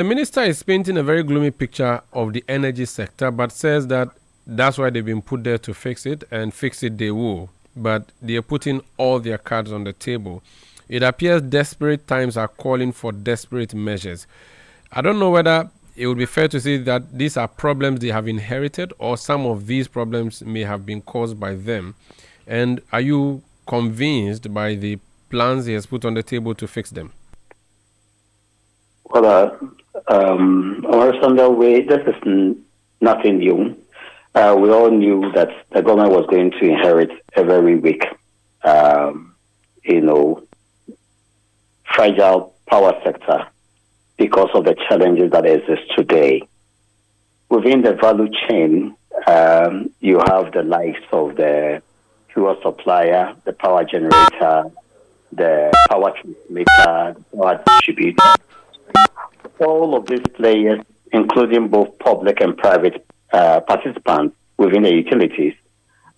The minister is painting a very gloomy picture of the energy sector, but says that that's why they've been put there to fix it, and fix it they will. But they are putting all their cards on the table. It appears desperate times are calling for desperate measures. I don't know whether it would be fair to say that these are problems they have inherited, or some of these problems may have been caused by them. And are you convinced by the plans he has put on the table to fix them? Well, Alexander, this is nothing new. We all knew that the government was going to inherit a very weak, fragile power sector because of the challenges that exist today. Within the value chain, you have the likes of the fuel supplier, the power generator, the power transmitter, the power distributor. All of these players, including both public and private participants within the utilities,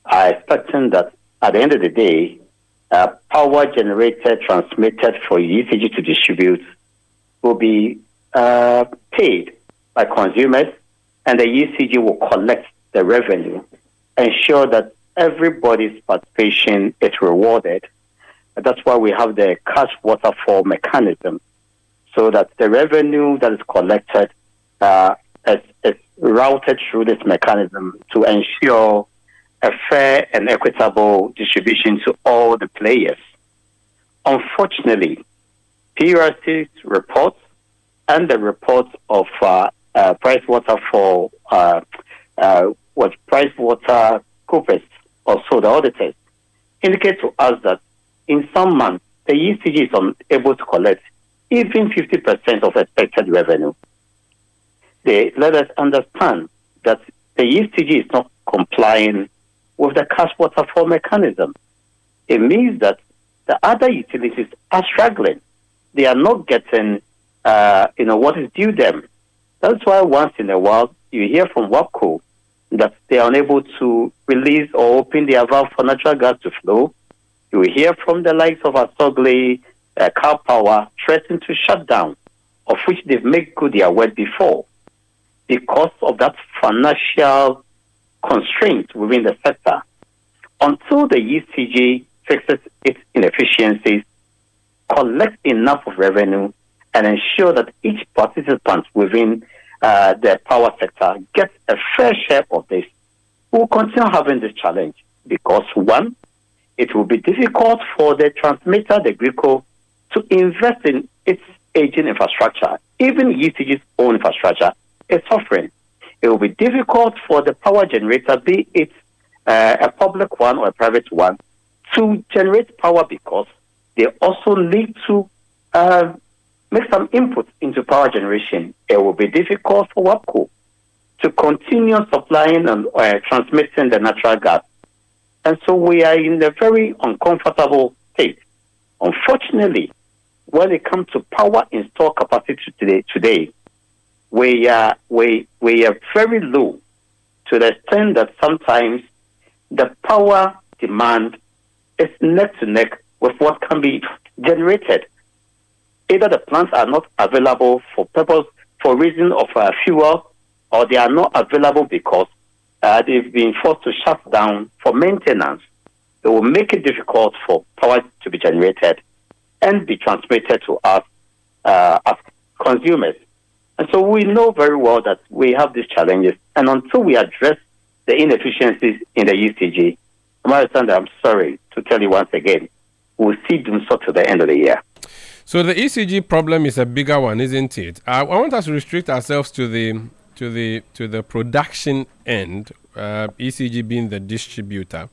are expecting that at the end of the day, power generated, transmitted for ECG to distribute will be paid by consumers, and the ECG will collect the revenue, ensure that everybody's participation is rewarded. That's why we have the cash waterfall mechanism, so that the revenue that is collected is routed through this mechanism to ensure a fair and equitable distribution to all the players. Unfortunately, PRC's reports and the reports of Price Waterfall, Price Water Coopers, also the auditors, indicate to us that in some months the ECG is unable to collect even 50% of expected revenue. They let us understand that the ECG is not complying with the cash waterfall mechanism. It means that the other utilities are struggling. They are not getting, what is due them. That's why once in a while you hear from WAPCO that they are unable to release or open their valve for natural gas to flow. You will hear from the likes of Asogli, Car Power, threatening to shut down, of which they've made good their word before, because of that financial constraint within the sector. Until the ECG fixes its inefficiencies, collects enough of revenue, and ensure that each participant within the power sector gets a fair share of this, we'll continue having this challenge. Because one, it will be difficult for the transmitter, the GRICO, to invest in its aging infrastructure. Even ECG's own infrastructure is suffering. It will be difficult for the power generator, be it a public one or a private one, to generate power because they also need to make some input into power generation. It will be difficult for WAPCO to continue supplying and transmitting the natural gas. And so we are in a very uncomfortable state. Unfortunately, when it comes to power installed capacity today, we are very low, to the extent that sometimes the power demand is neck to neck with what can be generated. Either the plants are not available for reason of fuel, or they are not available because they've been forced to shut down for maintenance. It will make it difficult for power to be generated and be transmitted to us as consumers. And so we know very well that we have these challenges, and until we address the inefficiencies in the ECG, I'm sorry to tell you once again, we'll see Dumsor to the end of the year. So the ECG problem is a bigger one, isn't it? I want us to restrict ourselves to the production end, ECG being the distributor.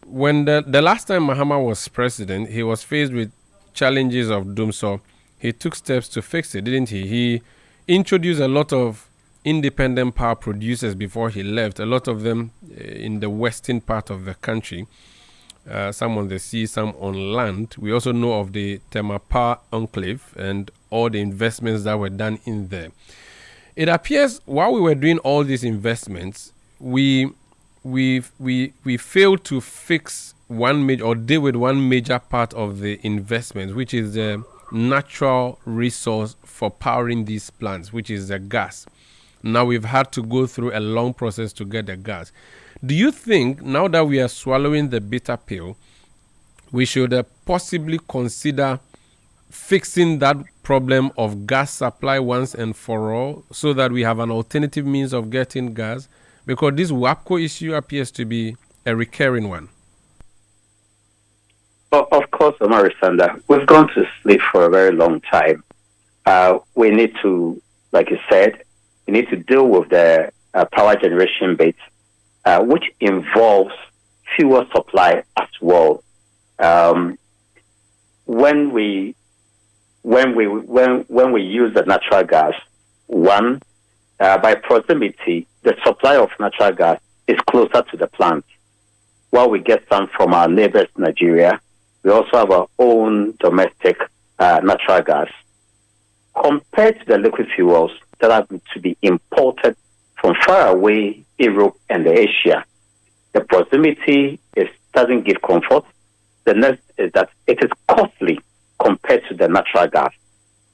When the last time Mahama was president, he was faced with challenges of Dumsor. He took steps to fix it, didn't he? He introduced a lot of independent power producers before he left, a lot of them in the western part of the country, some on the sea, some on land. We also know of the Temapa enclave and all the investments that were done in there. It appears while we were doing all these investments, we failed to fix one major or deal with one major part of the investment, which is the natural resource for powering these plants, which is the gas. Now we've had to go through a long process to get the gas. Do you think now that we are swallowing the bitter pill, we should possibly consider fixing that problem of gas supply once and for all so that we have an alternative means of getting gas? Because this WAPCO issue appears to be a recurring one. Well, of course, Marisanda, we've gone to sleep for a very long time. We need to, like you said, we need to deal with the power generation bit, which involves fuel supply as well. When we use the natural gas, one, by proximity, the supply of natural gas is closer to the plant. While we get some from our neighbors, Nigeria, we also have our own domestic natural gas. Compared to the liquid fuels that have to be imported from far away Europe and Asia, the proximity doesn't give comfort. The next is that it is costly compared to the natural gas.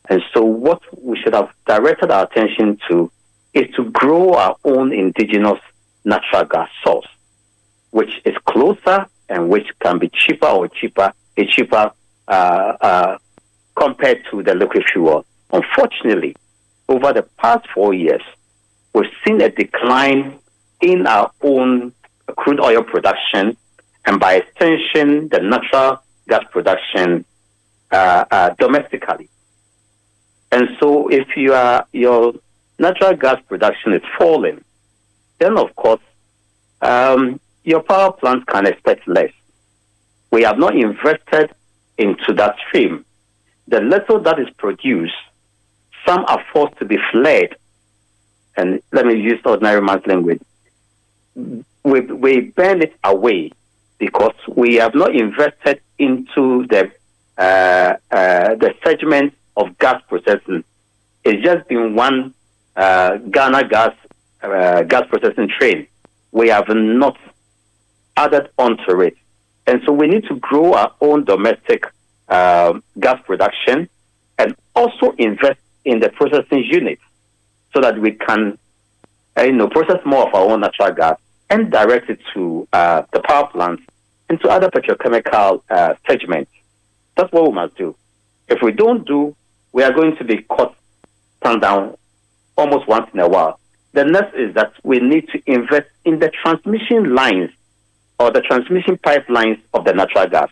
And so what we should have directed our attention to is to grow our own indigenous natural gas source, which is closer and which can be cheaper compared to the liquid fuel. Unfortunately, over the past 4 years, we've seen a decline in our own crude oil production and by extension, the natural gas production domestically. And so if your natural gas production is falling, then of course, your power plants can expect less. We have not invested into that stream. The little that is produced, some are forced to be fled. And let me use ordinary man's language. We burn it away because we have not invested into the segment of gas processing. It's just been one Ghana gas processing train. We have not added onto it. And so we need to grow our own domestic gas production and also invest in the processing units so that we can process more of our own natural gas and direct it to the power plants and to other petrochemical segments. That's what we must do. If we don't do, we are going to be caught down almost once in a while. The next is that we need to invest in the transmission lines or the transmission pipelines of the natural gas.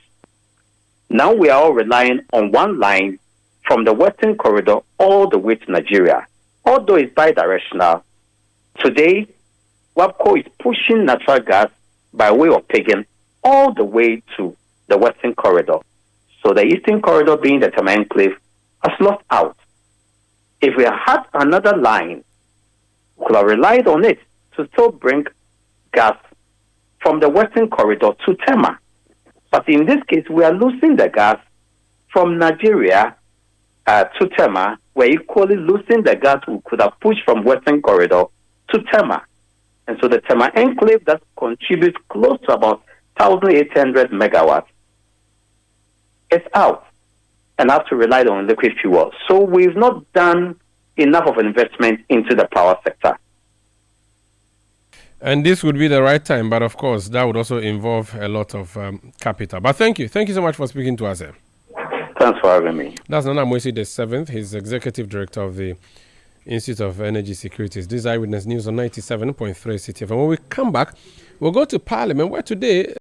Now we are all relying on one line from the Western Corridor all the way to Nigeria. Although it's bidirectional, today, WAPCO is pushing natural gas by way of pigging all the way to the Western Corridor. So the Eastern Corridor, being the Tema Enclave, has lost out. If we had another line, we could have relied on it to still bring gas from the Western Corridor to Tema. But in this case, we are losing the gas from Nigeria to Tema. We're equally losing the gas we could have pushed from Western Corridor to Tema. And so the Tema Enclave that contributes close to about 1,800 megawatts is out and have to rely on liquid fuel. So we've not done enough of investment into the power sector. And this would be the right time, but of course, that would also involve a lot of capital. But thank you. Thank you so much for speaking to us. Thanks for having me. That's Nana Amoasi the 7th. He's Executive Director of the Institute of Energy Securities. This is Eyewitness News on 97.3 CTF. And when we come back, we'll go to Parliament, where today